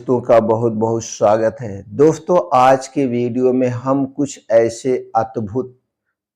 दोस्तों का बहुत बहुत स्वागत है। दोस्तों, आज के वीडियो में हम कुछ ऐसे अद्भुत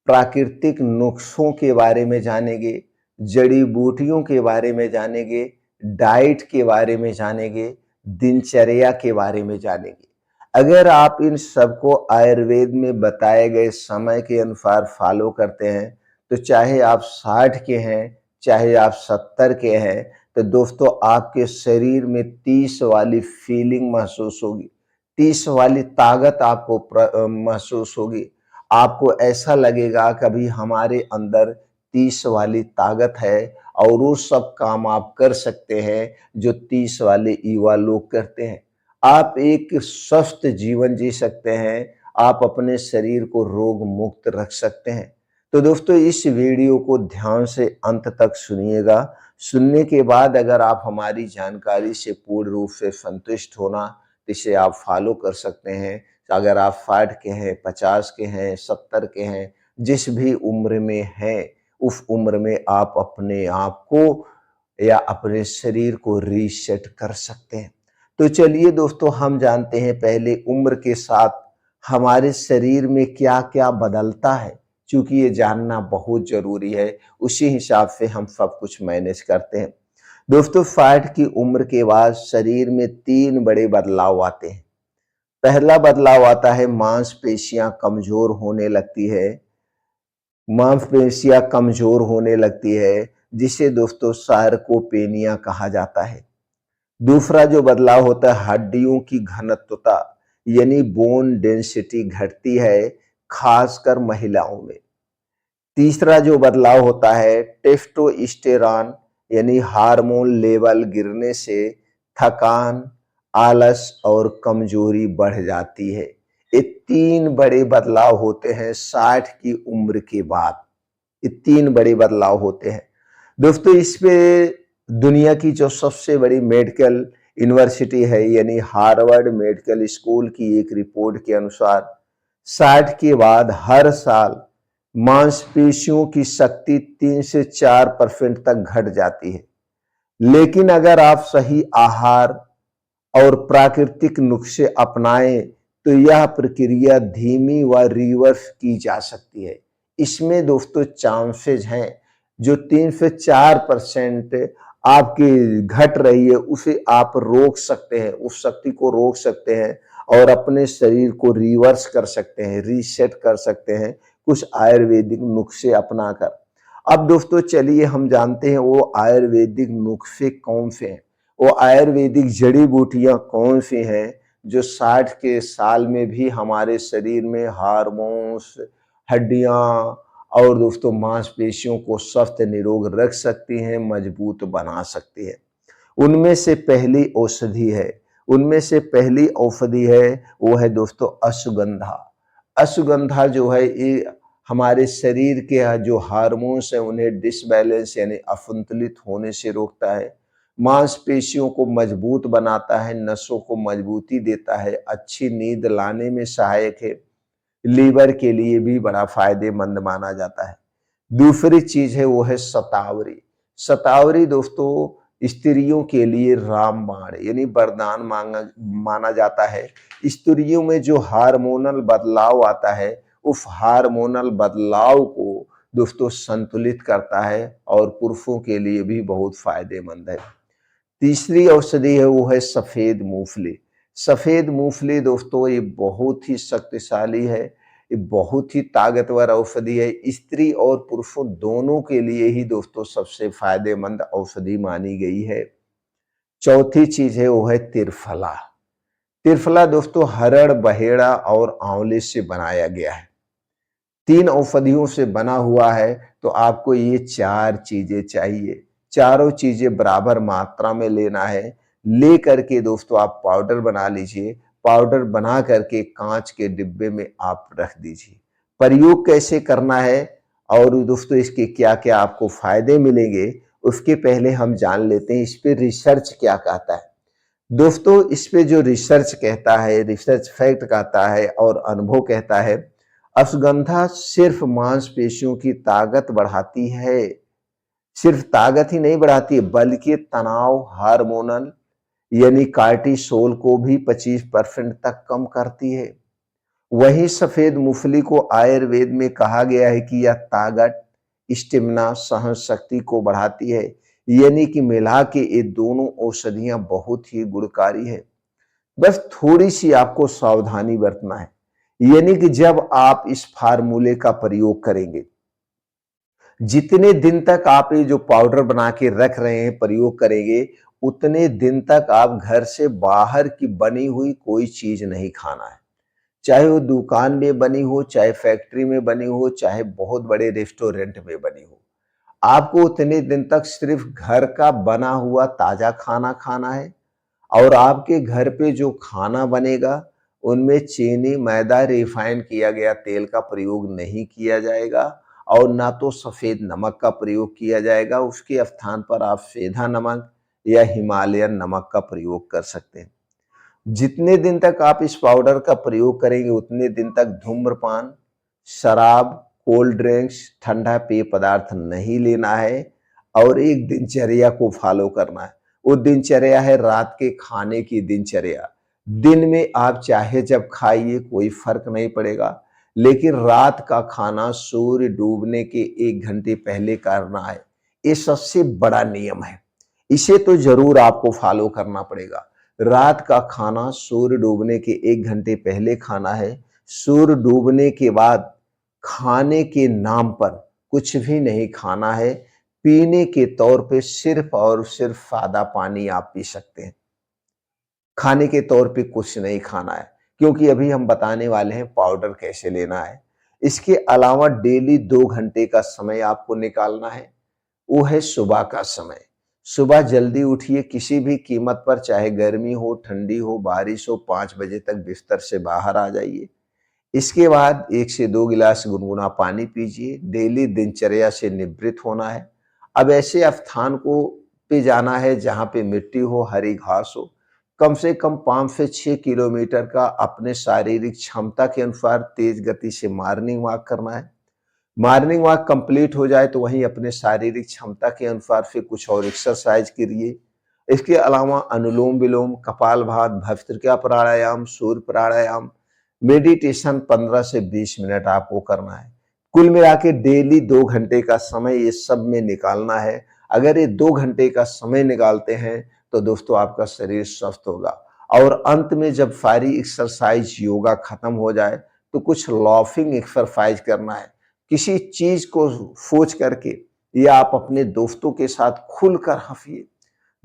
प्राकृतिक नुस्खों के बारे में जानेंगे, जड़ी बूटियों के बारे में जानेंगे, डाइट के बारे में जानेंगे, दिनचर्या के बारे में जानेंगे। अगर आप इन सबको आयुर्वेद में बताए गए समय के अनुसार फॉलो करते हैं, तो चाहे आप 60 के हैं, चाहे आप 70 के हैं, तो दोस्तों आपके शरीर में 30 वाली फीलिंग महसूस होगी, 30 वाली ताकत आपको महसूस होगी। आपको ऐसा लगेगा कभी हमारे अंदर 30 वाली ताकत है और वो सब काम आप कर सकते हैं जो 30 वाले युवा लोग करते हैं। आप एक स्वस्थ जीवन जी सकते हैं, आप अपने शरीर को रोग मुक्त रख सकते हैं। तो दोस्तों, इस वीडियो को ध्यान से अंत तक सुनिएगा। सुनने के बाद अगर आप हमारी जानकारी से पूर्ण रूप से संतुष्ट होना, तो इसे आप फॉलो कर सकते हैं। अगर आप 60 के हैं, 50 के हैं, 70 के हैं, जिस भी उम्र में हैं, उस उम्र में आप अपने आप को या अपने शरीर को रीसेट कर सकते हैं। तो चलिए दोस्तों, हम जानते हैं पहले उम्र के साथ हमारे शरीर में क्या-क्या बदलता है। चूँकि ये जानना बहुत ज़रूरी है, उसी हिसाब से हम सब कुछ मैनेज करते हैं। दोस्तों, 60 की उम्र के बाद शरीर में 3 बड़े बदलाव आते हैं। पहला बदलाव आता है, मांसपेशियाँ कमज़ोर होने लगती है। मांसपेशियाँ कमज़ोर होने लगती है, जिसे दोस्तों सार्कोपेनिया कहा जाता है। दूसरा जो बदलाव होता है, हड्डियों की घनत्वता यानी बोन डेंसिटी घटती है, खासकर महिलाओं में। तीसरा जो बदलाव होता है, टेस्टोस्टेरोन यानी हार्मोन लेवल गिरने से थकान, आलस और कमजोरी बढ़ जाती है। ये 3 बड़े बदलाव होते हैं 60 की उम्र के बाद। ये 3 बड़े बदलाव होते हैं। दोस्तों, इस पे दुनिया की जो सबसे बड़ी मेडिकल यूनिवर्सिटी है यानी हार्वर्ड मेडिकल स्कूल की एक रिपोर्ट के अनुसार 60 के बाद हर साल मांसपेशियों की शक्ति 3 से 4% तक घट जाती है। लेकिन अगर आप सही आहार और प्राकृतिक नुस्खे अपनाएं, तो यह प्रक्रिया धीमी व रिवर्स की जा सकती है। इसमें दोस्तों चांसेस हैं, जो 3 से 4% आपकी घट रही है, उसे आप रोक सकते हैं, उस शक्ति को रोक सकते हैं और अपने शरीर को रिवर्स कर सकते हैं, रीसेट कर सकते हैं कुछ आयुर्वेदिक नुस्खे अपनाकर। अब दोस्तों चलिए हम जानते हैं वो आयुर्वेदिक नुस्खे कौन से हैं। वो आयुर्वेदिक जड़ी बूटियां कौन सी हैं जो 60 के साल में भी हमारे शरीर में हार्मोन्स, हड्डियां और दोस्तों मांसपेशियों को स्वस्थ निरोग रख सकती हैं, मजबूत बना सकती है। उनमें से पहली औषधि है, उनमें से पहली औषधि है वो है दोस्तों अश्वगंधा। अश्वगंधा जो है ये हमारे शरीर के जो हार्मोन्स हैं उन्हें डिसबैलेंस यानी असंतुलित होने से रोकता है, मांसपेशियों को मजबूत बनाता है, नसों को मजबूती देता है, अच्छी नींद लाने में सहायक है, लीवर के लिए भी बड़ा फायदेमंद माना जाता है। दूसरी चीज है वो है शतावरी। शतावरी दोस्तों स्त्रियों के लिए रामबाण यानी वरदान माना जाता है। स्त्रियों में जो हार्मोनल बदलाव आता है, उस हार्मोनल बदलाव को दोस्तों संतुलित करता है और पुरुषों के लिए भी बहुत फायदेमंद है। तीसरी औषधि है वो है सफेद मूंगफली। सफेद मूंगफली दोस्तों ये बहुत ही शक्तिशाली है, ये बहुत ही ताकतवर औषधि है। स्त्री और पुरुषों दोनों के लिए ही दोस्तों सबसे फायदेमंद औषधि मानी गई है। चौथी चीज है वो है त्रिफला। त्रिफला दोस्तों हरड़, बहेड़ा और आंवले से बनाया गया है। 3 औषधियों से बना हुआ है, तो आपको ये 4 चीजें चाहिए। चारों चीजें बराबर मात्रा में लेना है। ले करके दोस्तों आप पाउडर बना लीजिए। पाउडर बना करके कांच के डिब्बे में आप रख दीजिए। प्रयोग कैसे करना है और दोस्तों इसके क्या-क्या आपको फायदे मिलेंगे, उसके पहले हम जान लेते हैं इस पे रिसर्च क्या कहता है। दोस्तों इस पे जो रिसर्च कहता है, रिसर्च फैक्ट कहता है और अनुभव कहता है, अश्वगंधा सिर्फ मांसपेशियों की ताकत बढ़ाती है। सिर्फ ताकत ही नहीं बढ़ाती है, बल्कि तनाव, हार्मोनल यानी कार्टिसोल को भी 25% तक कम करती है। वहीं सफेद मूंगफली को आयुर्वेद में कहा गया है कि यह ताकत, स्टेमिना, सहन शक्ति को बढ़ाती है। यानी कि मिला के ये दोनों औषधियां बहुत ही गुणकारी है। बस थोड़ी सी आपको सावधानी बरतना है। यानी कि जब आप इस फार्मूले का प्रयोग करेंगे, जितने दिन तक आप ये जो पाउडर बना के रख रहे हैं प्रयोग करेंगे, उतने दिन तक आप घर से बाहर की बनी हुई कोई चीज नहीं खाना है। चाहे वो दुकान में बनी हो, चाहे फैक्ट्री में बनी हो, चाहे बहुत बड़े रेस्टोरेंट में बनी हो। आपको उतने दिन तक सिर्फ घर का बना हुआ ताजा खाना खाना है। और आपके घर पे जो खाना बनेगा, उनमें चीनी, मैदा, रिफाइन किया गया तेल का प्रयोग नहीं किया जाएगा और ना तो सफेद नमक का प्रयोग किया जाएगा। उसके स्थान पर आप सेंधा नमक या हिमालयन नमक का प्रयोग कर सकते हैं। जितने दिन तक आप इस पाउडर का प्रयोग करेंगे, उतने दिन तक धूम्रपान, शराब, कोल्ड ड्रिंक्स, ठंडा पेय पदार्थ नहीं लेना है और एक दिनचर्या को फॉलो करना है। वो दिनचर्या है रात के खाने की दिनचर्या। दिन में आप चाहे जब खाइए, कोई फर्क नहीं पड़ेगा, लेकिन रात का खाना सूर्य डूबने के 1 घंटे पहले करना है। ये सबसे बड़ा नियम है। इसे तो जरूर आपको फॉलो करना पड़ेगा। रात का खाना सूर्य डूबने के 1 घंटे पहले खाना है। सूर्य डूबने के बाद खाने के नाम पर कुछ भी नहीं खाना है। पीने के तौर पे सिर्फ और सिर्फ सादा पानी आप पी सकते हैं। खाने के तौर पे कुछ नहीं खाना है, क्योंकि अभी हम बताने वाले हैं पाउडर कैसे लेना है। इसके अलावा डेली 2 घंटे का समय आपको निकालना है। वो है सुबह का समय। सुबह जल्दी उठिए, किसी भी कीमत पर, चाहे गर्मी हो, ठंडी हो, बारिश हो, 5 बजे तक बिस्तर से बाहर आ जाइए। इसके बाद 1 से 2 गिलास गुनगुना पानी पीजिए। डेली दिनचर्या से निवृत्त होना है। अब ऐसे स्थान को पे जाना है जहाँ पे मिट्टी हो, हरी घास हो। कम से कम 5 से 6 किलोमीटर का अपने शारीरिक क्षमता के अनुसार तेज गति से मॉर्निंग वॉक करना है। मॉर्निंग वॉक कंप्लीट हो जाए तो वहीं अपने शारीरिक क्षमता के अनुसार फिर कुछ और एक्सरसाइज करिए। इसके अलावा अनुलोम विलोम, कपालभाति, भस्त्रिका प्राणायाम, सूर्य प्राणायाम, मेडिटेशन 15 से 20 मिनट आपको करना है। कुल मिला के डेली 2 घंटे का समय ये सब में निकालना है। अगर ये 2 घंटे का समय निकालते हैं तो दोस्तों आपका शरीर स्वस्थ होगा। और अंत में जब सारी एक्सरसाइज योगा खत्म हो जाए तो कुछ लाफिंग एक्सरसाइज करना है। किसी चीज को सोच करके या आप अपने दोस्तों के साथ खुलकर हंसिए।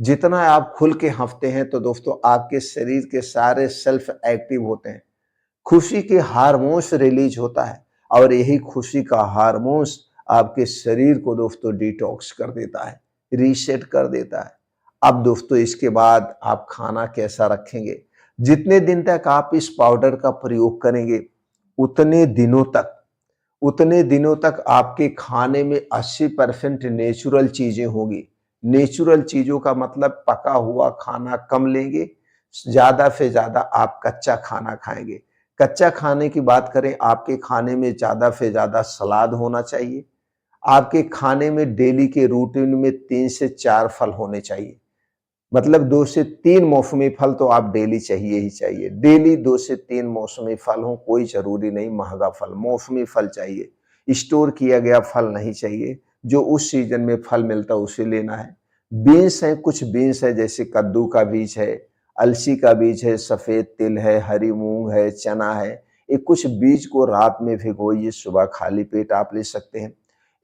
जितना आप खुल के हंसते हैं तो दोस्तों आपके शरीर के सारे सेल्फ एक्टिव होते हैं। खुशी के हार्मोन्स रिलीज होता है और यही खुशी का हार्मोन्स आपके शरीर को दोस्तों डिटॉक्स कर देता है, रीसेट कर देता है। अब दोस्तों इसके बाद आप खाना कैसा रखेंगे? जितने दिन तक आप इस पाउडर का प्रयोग करेंगे, उतने दिनों तक उतने दिनों तक आपके खाने में 80% नेचुरल चीजें होगी। नेचुरल चीजों का मतलब पका हुआ खाना कम लेंगे, ज्यादा से ज्यादा आप कच्चा खाना खाएंगे। कच्चा खाने की बात करें, आपके खाने में ज्यादा से ज्यादा सलाद होना चाहिए। आपके खाने में डेली के रूटीन में 3 से 4 फल होने चाहिए। मतलब 2 से 3 मौसमी फल तो आप डेली चाहिए ही चाहिए। डेली 2 से 3 मौसमी फल हो, कोई ज़रूरी नहीं महँगा फल, मौसमी फल चाहिए। स्टोर किया गया फल नहीं चाहिए, जो उस सीज़न में फल मिलता है उसे लेना है। बीन्स हैं, कुछ बीन्स है जैसे कद्दू का बीज है, अलसी का बीज है, सफ़ेद तिल है, हरी मूँग है, चना है। ये कुछ बीज को रात में भिगोइए, सुबह खाली पेट आप ले सकते हैं।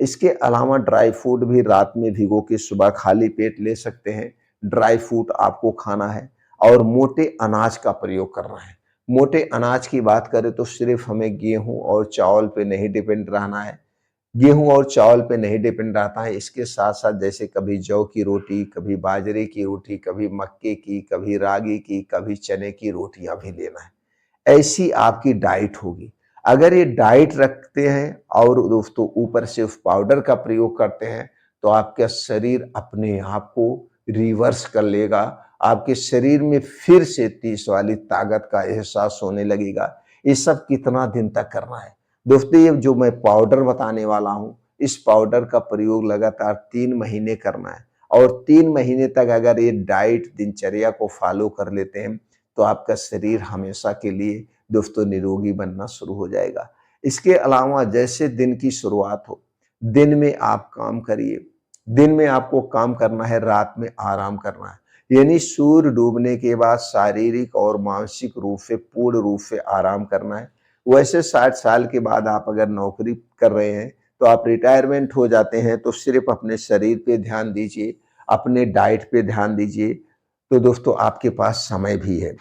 इसके अलावा ड्राई फ्रूट भी रात में भिगो के सुबह खाली पेट ले सकते हैं। ड्राई फ्रूट आपको खाना है और मोटे अनाज का प्रयोग करना है। मोटे अनाज की बात करें तो सिर्फ हमें गेहूं और चावल पे नहीं डिपेंड रहना है। गेहूं और चावल पे नहीं डिपेंड रहता है, इसके साथ साथ जैसे कभी जौ की रोटी, कभी बाजरे की रोटी, कभी मक्के की, कभी रागी की, कभी चने की रोटियां भी लेना है। ऐसी आपकी डाइट होगी। अगर ये डाइट रखते हैं और दोस्तों ऊपर से उस पाउडर का प्रयोग करते हैं, तो आपका शरीर अपने आप को रिवर्स कर लेगा। आपके शरीर में फिर से 30 वाली ताकत का एहसास होने लगेगा। ये सब कितना दिन तक करना है? दोस्तों ये जो मैं पाउडर बताने वाला हूँ, इस पाउडर का प्रयोग लगातार 3 महीने करना है। और 3 महीने तक अगर ये डाइट दिनचर्या को फॉलो कर लेते हैं, तो आपका शरीर हमेशा के लिए दोस्तों निरोगी बनना शुरू हो जाएगा। इसके अलावा जैसे दिन की शुरुआत हो, दिन में आप काम करिए। दिन में आपको काम करना है, रात में आराम करना है। यानी सूर्य डूबने के बाद शारीरिक और मानसिक रूप से पूर्ण रूप से आराम करना है। वैसे 60 साल के बाद आप अगर नौकरी कर रहे हैं, तो आप रिटायरमेंट हो जाते हैं, तो सिर्फ़ अपने शरीर पे ध्यान दीजिए, अपने डाइट पे ध्यान दीजिए, तो दोस्तों आपके पास समय भी है।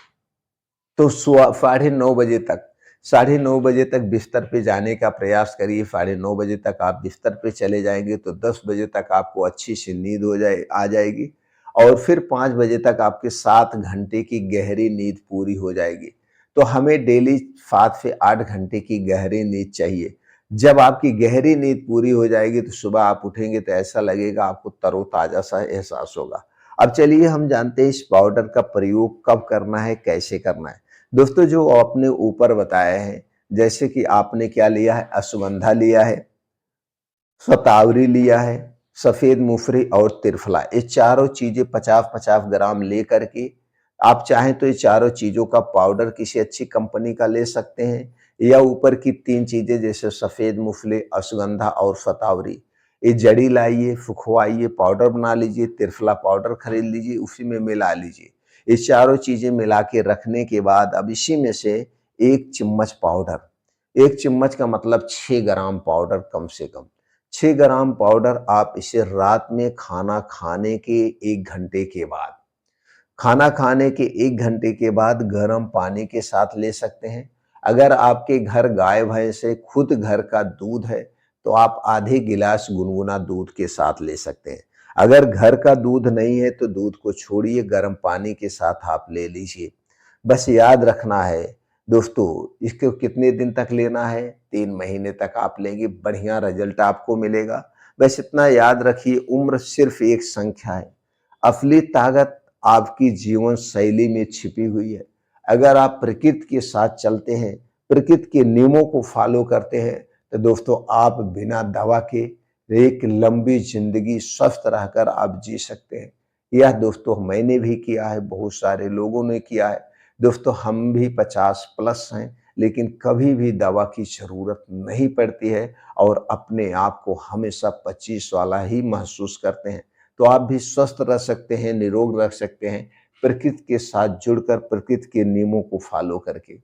तो सुबह साढ़े 9 बजे तक, साढ़े 9 बजे तक बिस्तर पे जाने का प्रयास करिए। साढ़े 9 बजे तक आप बिस्तर पे चले जाएँगे तो 10 बजे तक आपको अच्छी-सी नींद आ जाएगी और फिर 5 बजे तक आपके 7 घंटे की गहरी नींद पूरी हो जाएगी। तो हमें डेली 7 से 8 घंटे की गहरी नींद चाहिए। जब आपकी गहरी नींद पूरी हो जाएगी तो सुबह आप उठेंगे तो ऐसा लगेगा आपको तरोताज़ा सा एहसास होगा। अब चलिए हम जानते हैं इस पाउडर का प्रयोग कब करना है, कैसे करना है। दोस्तों जो आपने ऊपर बताया है, जैसे कि आपने क्या लिया है, अश्वगंधा लिया है, शतावरी लिया है, सफेद मूंगफली और त्रिफला, ये चारों चीजें 50-50 ग्राम लेकर के आप चाहें तो ये चारों चीजों का पाउडर किसी अच्छी कंपनी का ले सकते हैं या ऊपर की 3 चीजें जैसे सफेद मूंगफली, अश्वगंधा और शतावरी, ये जड़ी लाइए, सुखवाइए, पाउडर बना लीजिए, त्रिफला पाउडर खरीद लीजिए, उसी में मिला लीजिए। ये चारों चीजें मिला के रखने के बाद अब इसी में से 1 चम्मच पाउडर, 1 चम्मच का मतलब 6 ग्राम पाउडर कम से कम। 6 ग्राम पाउडर आप इसे रात में खाना खाने के 1 घंटे के बाद, खाना खाने के 1 घंटे के बाद गर्म पानी के साथ ले सकते हैं। अगर आपके घर गाय भैंस है, खुद घर का दूध है, तो आप आधे गिलास गुनगुना दूध के साथ ले सकते हैं। अगर घर का दूध नहीं है तो दूध को छोड़िए, गर्म पानी के साथ आप ले लीजिए। बस याद रखना है दोस्तों, इसको कितने दिन तक लेना है? 3 महीने तक आप लेंगे, बढ़िया रिजल्ट आपको मिलेगा। बस इतना याद रखिए, उम्र सिर्फ एक संख्या है। असली ताकत आपकी जीवन शैली में छिपी हुई है। अगर आप प्रकृति के साथ चलते हैं, प्रकृति के नियमों को फॉलो करते हैं, तो दोस्तों आप बिना दवा के एक लंबी जिंदगी स्वस्थ रहकर आप जी सकते हैं। यह दोस्तों मैंने भी किया है, बहुत सारे लोगों ने किया है। दोस्तों हम भी 50 प्लस हैं, लेकिन कभी भी दवा की ज़रूरत नहीं पड़ती है और अपने आप को हमेशा 25 वाला ही महसूस करते हैं। तो आप भी स्वस्थ रह सकते हैं, निरोग रह सकते हैं, प्रकृति के साथ जुड़कर प्रकृति के नियमों को फॉलो करके।